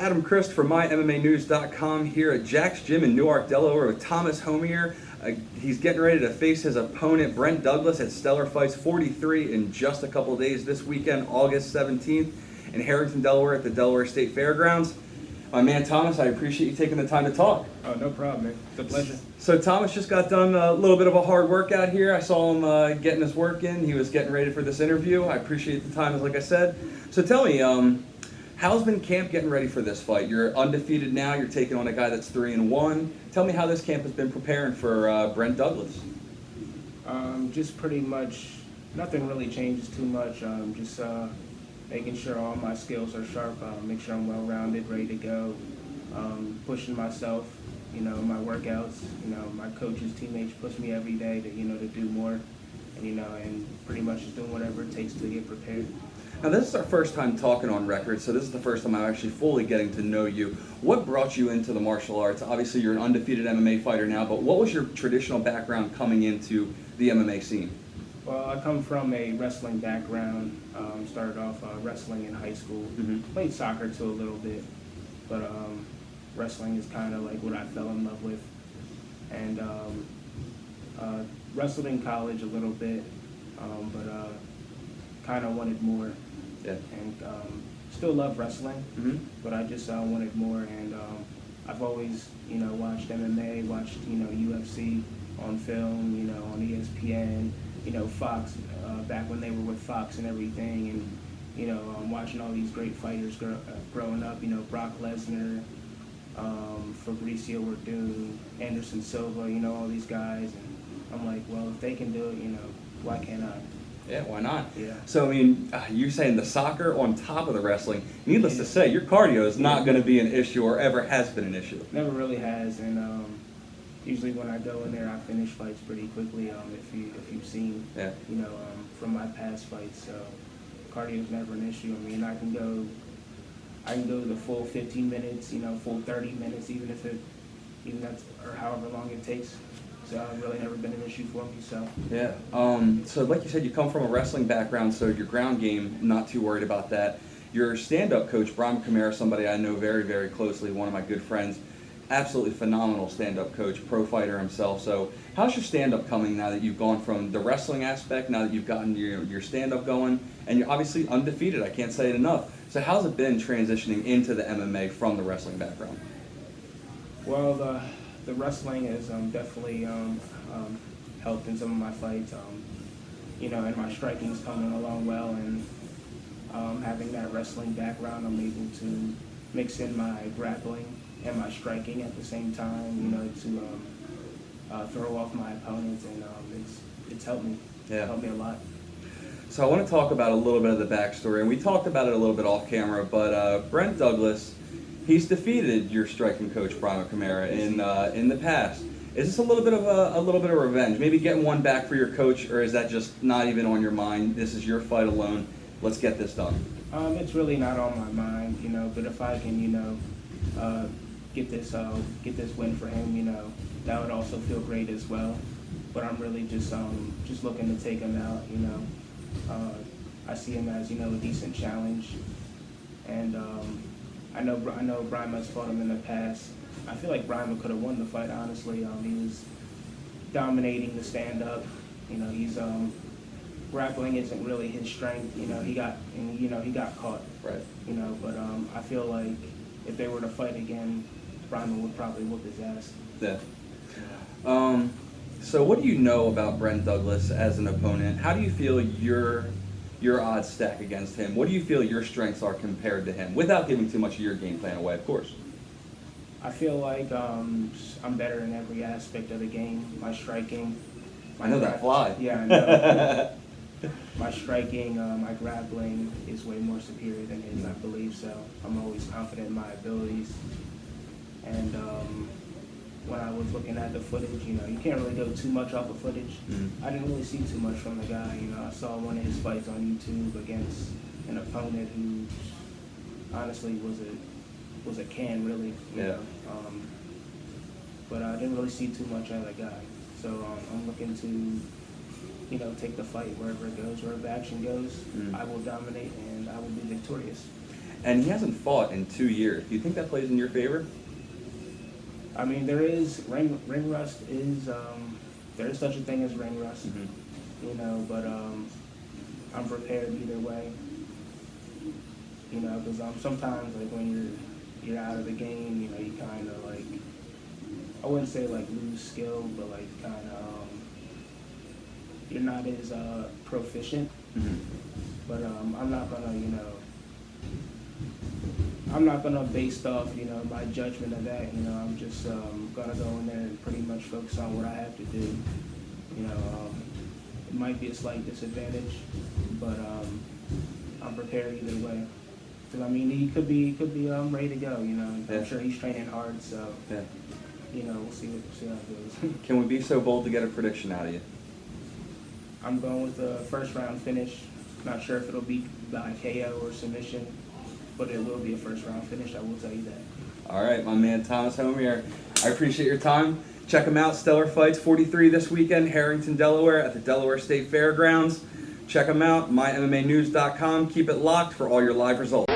Adam Christ from MyMMAnews.com here at Jack's Gym in Newark, Delaware with Thomas Homier. He's getting ready to face his opponent, Brent Douglass, at Stellar Fights 43 in just a couple days this weekend, August 17th, in Harrington, Delaware at the Delaware State Fairgrounds. My man Thomas, I appreciate you taking the time to talk. Oh, no problem, man. It's a pleasure. So Thomas just got done a little bit of a hard workout here. I saw him getting his work in. He was getting ready for this interview. I appreciate the time, like I said. So tell me, how's been camp getting ready for this fight? You're undefeated now. You're taking on a guy that's 3-1. Tell me how this camp has been preparing for Brent Douglass. Just pretty much, nothing really changes too much. Just making sure all my skills are sharp, make sure I'm well-rounded, ready to go, pushing myself, my workouts, my coaches, teammates push me every day to, to do more, and pretty much just doing whatever it takes to get prepared. Now this is our first time talking on record, so this is the first time I'm actually fully getting to know you. What brought you into the martial arts? Obviously you're an undefeated MMA fighter now, but what was your traditional background coming into the MMA scene? Well, I come from a wrestling background. Started off wrestling in high school. Played soccer too a little bit, but wrestling is kind of like what I fell in love with. And wrestled in college a little bit, but kind of wanted more. Yeah. And still love wrestling, but I just wanted more. And I've always, watched MMA, watched, UFC on film, on ESPN. Fox, back when they were with Fox and everything, and, watching all these great fighters growing up, Brock Lesnar, Fabricio Werdum, Anderson Silva, all these guys, and I'm like, well, if they can do it, why can't I? Yeah, why not? Yeah. So, I mean, you're saying the soccer on top of the wrestling. Needless to say, your cardio is not going to be an issue or ever has been an issue. Never really has, and usually when I go in there, I finish fights pretty quickly. If you've seen, from my past fights, so cardio is never an issue. I mean, I can go the full 15 minutes, full 30 minutes, even that's or however long it takes. So it's really never been an issue for me. So yeah. So like you said, you come from a wrestling background, so your ground game, not too worried about that. Your stand-up coach, Brima Kamara, somebody I know very, very closely, one of my good friends. Absolutely phenomenal stand-up coach, pro fighter himself. So how's your stand-up coming now that you've gone from the wrestling aspect, now that you've gotten your stand-up going, and you're obviously undefeated, I can't say it enough. So how's it been transitioning into the MMA from the wrestling background? Well, the wrestling has definitely helped in some of my fights, and my striking's coming along well, and having that wrestling background, I'm able to mix in my grappling and my striking at the same time, to throw off my opponents, and it's helped me. Yeah. Helped me a lot. So I want to talk about a little bit of the backstory, and we talked about it a little bit off camera, but Brent Douglass, he's defeated your striking coach, Brima Kamara, in the past. Is this a little bit of revenge? Maybe getting one back for your coach, or is that just not even on your mind? This is your fight alone. Let's get this done. It's really not on my mind, but if I can, get this win for him, that would also feel great as well. But I'm really just looking to take him out, I see him as, a decent challenge. And I know Brima's fought him in the past. I feel like Brima could have won the fight, honestly. He was dominating the stand-up. He's grappling isn't really his strength. He got caught. Right. But I feel like if they were to fight again, Brima would probably whoop his ass. Yeah. So what do you know about Brent Douglass as an opponent? How do you feel your odds stack against him? What do you feel your strengths are compared to him? Without giving too much of your game plan away, of course. I feel like I'm better in every aspect of the game. My striking. I know that fly. Yeah, I know. My striking, my grappling is way more superior than his, I believe, so I'm always confident in my abilities. And when I was looking at the footage, you can't really go too much off of footage. I didn't really see too much from the guy. I saw one of his fights on YouTube against an opponent who honestly was a can, really. Yeah. But I didn't really see too much out of the guy. So I'm looking to, take the fight wherever it goes, wherever the action goes. I will dominate and I will be victorious. and he hasn't fought in 2 years. Do you think that plays in your favor? I mean, there is ring rust is there is such a thing as ring rust, you know, but I'm prepared either way, you know, because sometimes like when you're out of the game, you know, you kind of like, I wouldn't say like lose skill, but like kind of you're not as proficient. But I'm not gonna, you know, I'm not gonna based off, you know, my judgment of that. You know, I'm just gonna go in there and pretty much focus on what I have to do. You know, it might be a slight disadvantage, but I'm prepared either way. Because I mean, he could be ready to go. You know, I'm sure he's training hard. So you know, we'll see how it goes. Can we be so bold to get a prediction out of you? I'm going with the first round finish. Not sure if it'll be by KO or submission, but it will be a first round finish. I will tell you that. All right, my man Thomas Homier. I appreciate your time. Check him out. Stellar Fights 43 this weekend, Harrington, Delaware, at the Delaware State Fairgrounds. Check him out. MyMMAnews.com. Keep it locked for all your live results.